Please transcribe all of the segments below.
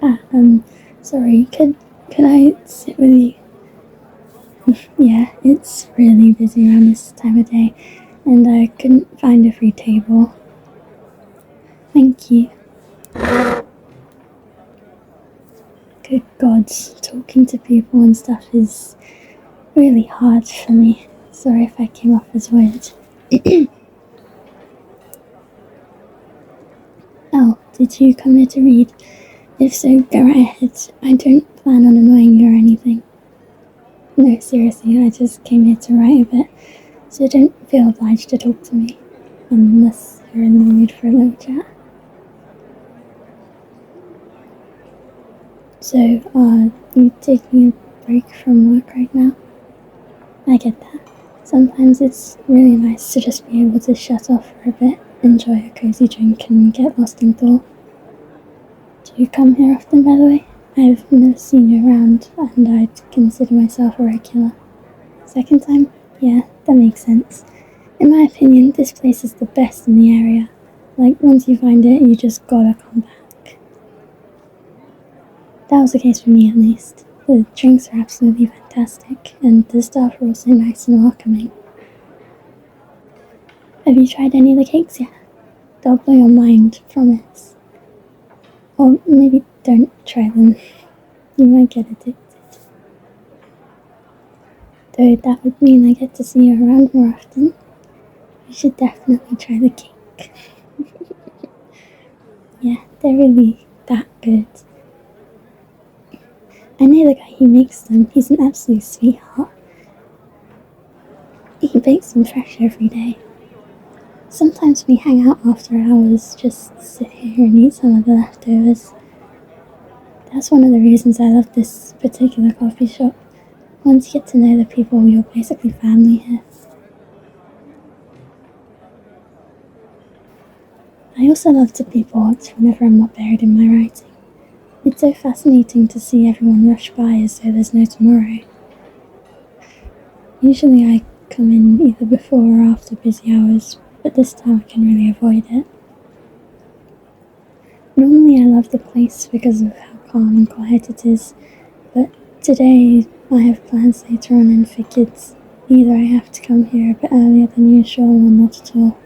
Ah, sorry, could I sit with you? Yeah, it's really busy around this time of day, and I couldn't find a free table. Thank you. Good gods, talking to people and stuff is really hard for me. Sorry if I came off as weird. Oh, did you come here to read? If so, go right ahead. I don't plan on annoying you or anything. No, seriously, I just came here to write a bit, so don't feel obliged to talk to me, unless you're in the mood for a little chat. So, you taking a break from work right now? I get that. Sometimes it's really nice to just be able to shut off for a bit, enjoy a cozy drink, and get lost in thought. Do you come here often, by the way? I've never seen you around, and I'd consider myself a regular. Second time? Yeah, that makes sense. In my opinion, this place is the best in the area. Like, once you find it, you just gotta come back. That was the case for me, at least. The drinks are absolutely fantastic, and the staff are also nice and welcoming. Have you tried any of the cakes yet? They'll blow your mind, promise. Or maybe don't try them. You might get addicted. Though that would mean I get to see you around more often. You should definitely try the cake. Yeah, they're really that good. I know the guy who makes them. He's an absolute sweetheart. He bakes them fresh every day. Sometimes we hang out after hours, just sit here and eat some of the leftovers. That's one of the reasons I love this particular coffee shop. Once you get to know the people, you're basically family here. I also love to be bored whenever I'm not buried in my writing. It's so fascinating to see everyone rush by as though there's no tomorrow. Usually I come in either before or after busy hours, but this time I can really avoid it. Normally I love the place because of how calm and quiet it is, but today I have plans later on and figured either I have to come here a bit earlier than usual or not at all.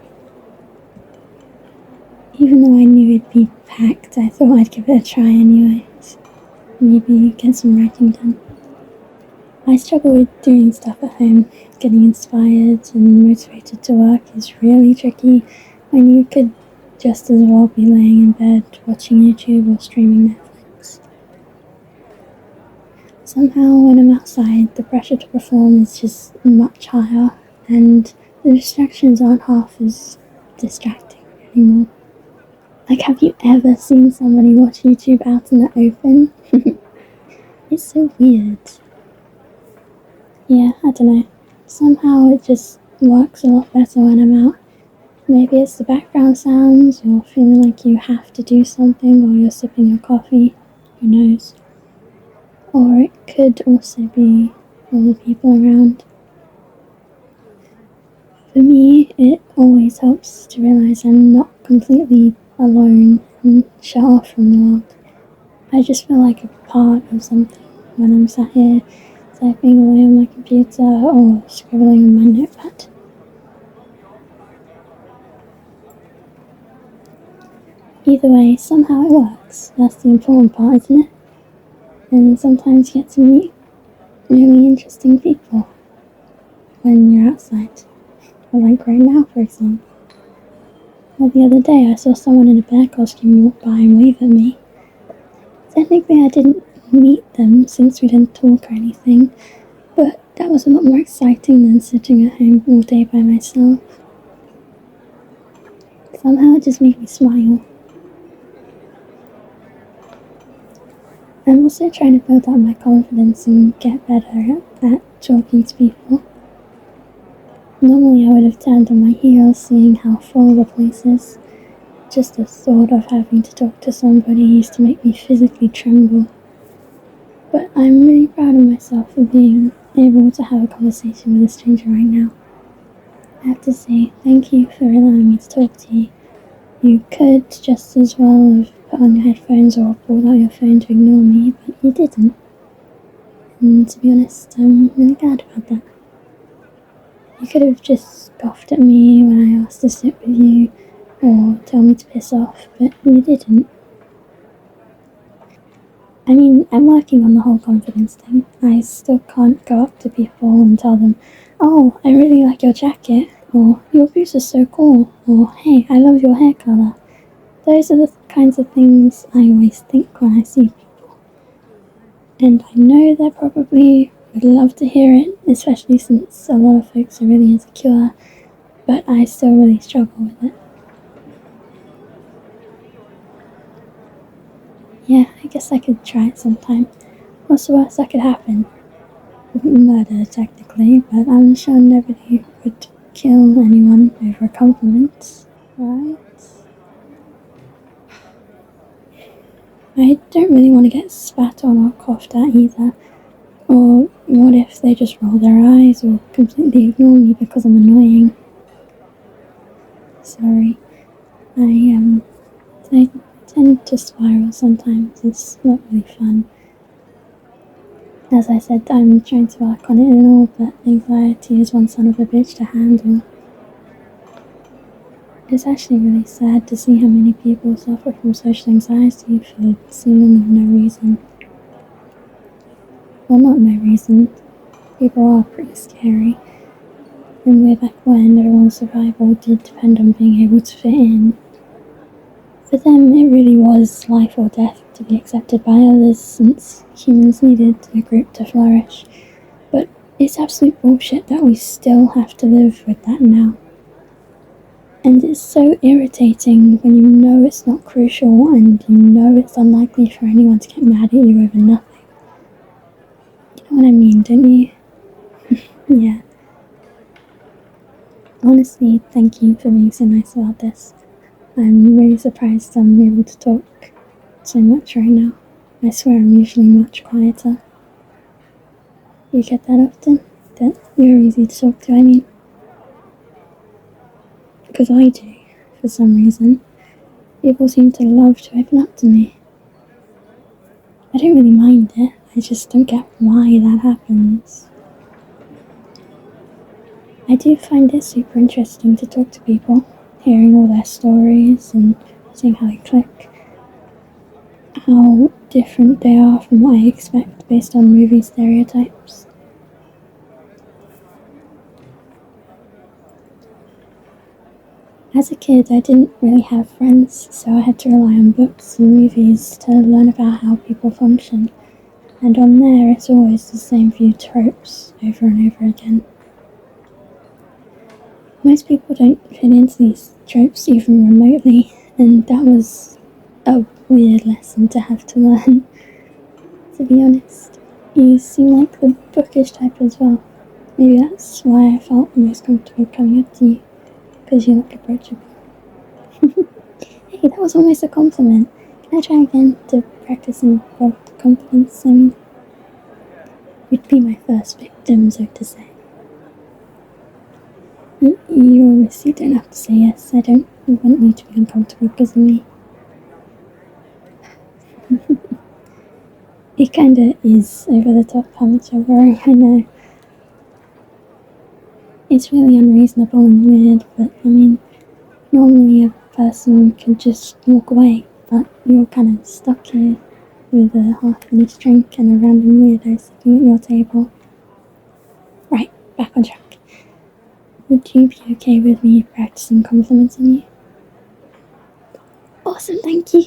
Even though I knew it'd be packed, I thought I'd give it a try anyways. Maybe get some writing done. I struggle with doing stuff at home. Getting inspired and motivated to work is really tricky when you could just as well be laying in bed watching YouTube or streaming Netflix. Somehow when I'm outside, the pressure to perform is just much higher and the distractions aren't half as distracting anymore. Like, have you ever seen somebody watch YouTube out in the open? It's so weird. Yeah, I don't know. Somehow it just works a lot better when I'm out. Maybe it's the background sounds or feeling like you have to do something while you're sipping your coffee. Who knows? Or it could also be all the people around. For me, it always helps to realise I'm not completely alone and shut off from the world. I just feel like a part of something when I'm sat here typing away on my computer or scribbling on my notepad. Either way, somehow it works. That's the important part, isn't it? And sometimes you get to meet really interesting people when you're outside. Or like right now, for example. Well, the other day I saw someone in a bear costume walk by and wave at me. Technically I didn't meet them since we didn't talk or anything, but that was a lot more exciting than sitting at home all day by myself. Somehow it just made me smile. I'm also trying to build up my confidence and get better at talking to people. Normally I would have turned on my heels seeing how full the place is. Just the thought of having to talk to somebody used to make me physically tremble. But I'm really proud of myself for being able to have a conversation with a stranger right now. I have to say thank you for allowing me to talk to you. You could just as well have put on your headphones or pulled out your phone to ignore me, but you didn't. And to be honest, I'm really glad about that. You could have just scoffed at me when I asked to sit with you, or tell me to piss off, but you didn't. I mean, I'm working on the whole confidence thing. I still can't go up to people and tell them, oh, I really like your jacket, or your boots are so cool, or hey, I love your hair colour. Those are the kinds of things I always think when I see people. And I know they probably would love to hear it, especially since a lot of folks are really insecure, but I still really struggle with it. Yeah, I guess I could try it sometime. What's the worst that could happen? Murder, technically, but I'm sure nobody would kill anyone over compliments, right? I don't really want to get spat on or coughed at either. Or what if they just roll their eyes or completely ignore me because I'm annoying? Sorry. I tend to spiral sometimes. It's not really fun. As I said, I'm trying to work on it and all, but anxiety is one son of a bitch to handle. It's actually really sad to see how many people suffer from social anxiety for seemingly no reason. Well, not no reason. People are pretty scary. And way back when, everyone's survival did depend on being able to fit in. For them, it really was life or death to be accepted by others, since humans needed a group to flourish. But it's absolute bullshit that we still have to live with that now. And it's so irritating when you know it's not crucial and you know it's unlikely for anyone to get mad at you over nothing. You know what I mean, don't you? Yeah. Honestly, thank you for being so nice about this. I'm really surprised I'm able to talk so much right now. I swear I'm usually much quieter. You get that often? That you're easy to talk to, I mean? Because I do, for some reason. People seem to love to open up to me. I don't really mind it, I just don't get why that happens. I do find it super interesting to talk to people, hearing all their stories and seeing how they click. How different they are from what I expect based on movie stereotypes. As a kid, I didn't really have friends, so I had to rely on books and movies to learn about how people function. And on there, it's always the same few tropes over and over again. Most people don't fit into these tropes even remotely, and that was a weird lesson to have to learn. To be honest, you seem like the bookish type as well. Maybe that's why I felt most comfortable coming up to you, because you look approachable. Hey, that was almost a compliment. Can I try again to practice in both compliments? I mean, you'd be my first victim, so to say. You obviously don't have to say yes. I don't want you to be uncomfortable because of me. It kinda is over the top how much I worry, I know. It's really unreasonable and weird, but I mean, normally a person can just walk away, but you're kind of stuck here with a half-finished drink and a random weirdo sitting at your table. Right, back on track. Would you be okay with me practicing compliments on you? Awesome, thank you.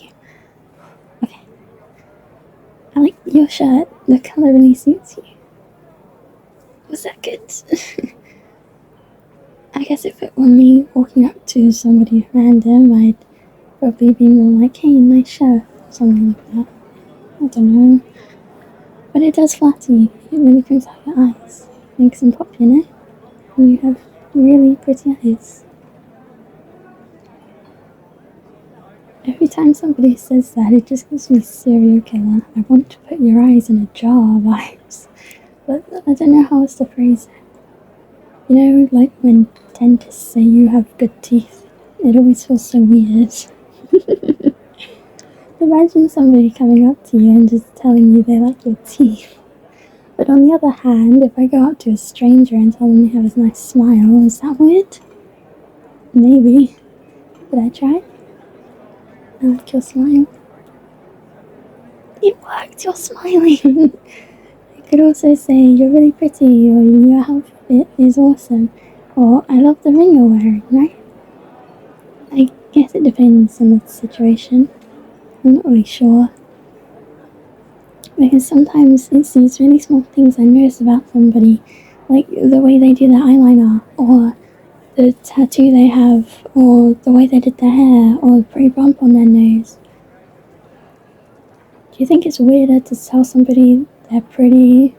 Okay. I like your shirt. The colour really suits you. Was that good? I guess if it were me walking up to somebody random, I'd probably be more like, hey, nice shirt, or something like that. I don't know. But it does flatter you. It really brings out your eyes. Makes them pop, you know? You have really pretty eyes. Every time somebody says that, it just gives me serial killer. I want to put your eyes in a jar vibes. But I don't know how else to phrase it. You know, like when dentists say you have good teeth. It always feels so weird. Imagine somebody coming up to you and just telling you they like your teeth. But on the other hand, if I go up to a stranger and tell them they have a nice smile, is that weird? Maybe. Did I try? I like your smile. It worked, you're smiling. I could also say you're really pretty, or your outfit is awesome, or I love the ring you're wearing, right? I guess it depends on the situation. I'm not really sure. Because sometimes it's these really small things I notice about somebody, like the way they do their eyeliner, or the tattoo they have, or the way they did their hair, or the pretty bump on their nose. Do you think it's weirder to tell somebody they're pretty,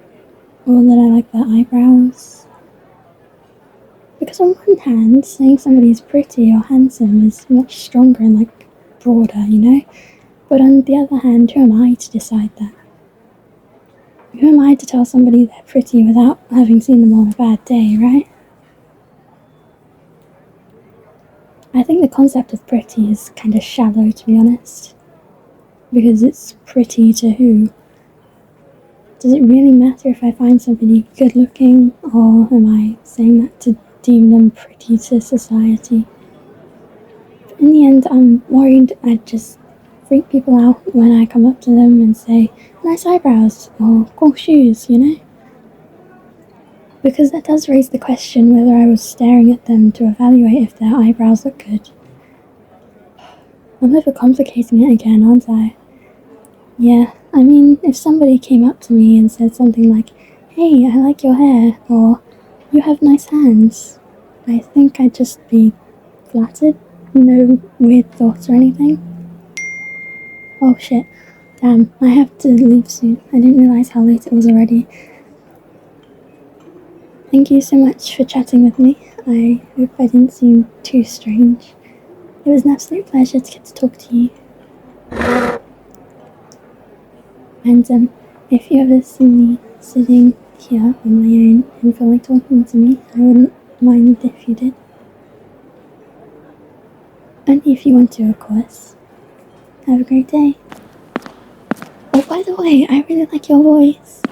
or that I like their eyebrows? Because on one hand, saying somebody's pretty or handsome is much stronger and like broader, you know? But on the other hand, who am I to decide that? Who am I to tell somebody they're pretty without having seen them on a bad day, right? I think the concept of pretty is kind of shallow, to be honest. Because it's pretty to who? Does it really matter if I find somebody good looking, or am I saying that to deem them pretty to society? But in the end, I'm worried I'd just freak people out when I come up to them and say, nice eyebrows, or cool shoes, you know? Because that does raise the question whether I was staring at them to evaluate if their eyebrows look good. I'm overcomplicating it again, aren't I? Yeah, I mean, if somebody came up to me and said something like, hey, I like your hair, or you have nice hands, I think I'd just be flattered. No weird thoughts or anything. Oh shit. Damn, I have to leave soon. I didn't realise how late it was already. Thank you so much for chatting with me. I hope I didn't seem too strange. It was an absolute pleasure to get to talk to you. And if you ever see me sitting here on my own and feel like talking to me, I wouldn't mind if you did. Only if you want to, of course. Have a great day. Oh, by the way, I really like your voice.